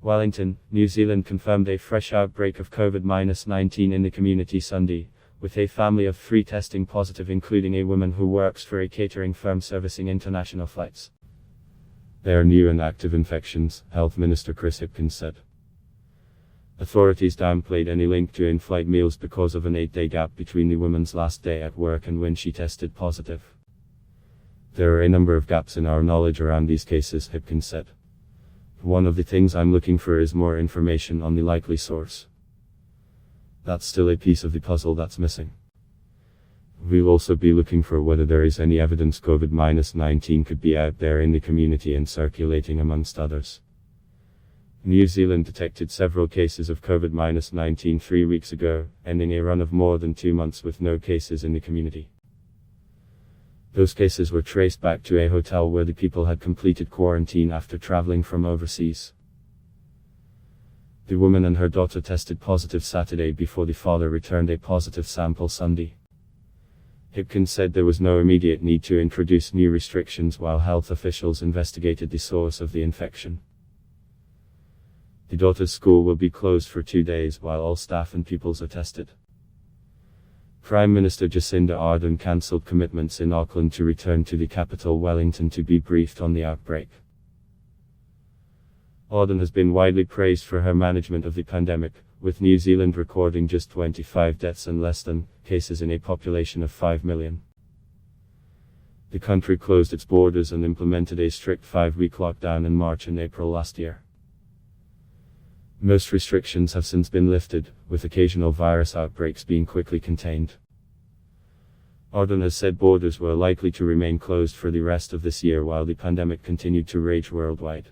Wellington, New Zealand confirmed a fresh outbreak of COVID-19 in the community Sunday, with a family of 3 testing positive, including a woman who works for a catering firm servicing international flights. There are new and active infections, Health Minister Chris Hipkins said. Authorities downplayed any link to in-flight meals because of an 8-day gap between the woman's last day at work and when she tested positive. There are a number of gaps in our knowledge around these cases, Hipkins said. One of the things I'm looking for is more information on the likely source. That's still a piece of the puzzle that's missing. We'll also be looking for whether there is any evidence COVID-19 could be out there in the community and circulating amongst others. New Zealand detected several cases of COVID-19 3 weeks ago, ending a run of more than 2 months with no cases in the community. Those cases were traced back to a hotel where the people had completed quarantine after traveling from overseas. The woman and her daughter tested positive Saturday before the father returned a positive sample Sunday. Hipkins said there was no immediate need to introduce new restrictions while health officials investigated the source of the infection. The daughter's school will be closed for 2 days while all staff and pupils are tested. Prime Minister Jacinda Ardern cancelled commitments in Auckland to return to the capital Wellington to be briefed on the outbreak. Ardern has been widely praised for her management of the pandemic, with New Zealand recording just 25 deaths and less than cases in a population of 5 million. The country closed its borders and implemented a strict 5-week lockdown in March and April last year. Most restrictions have since been lifted, with occasional virus outbreaks being quickly contained. Ardern has said borders were likely to remain closed for the rest of this year while the pandemic continued to rage worldwide.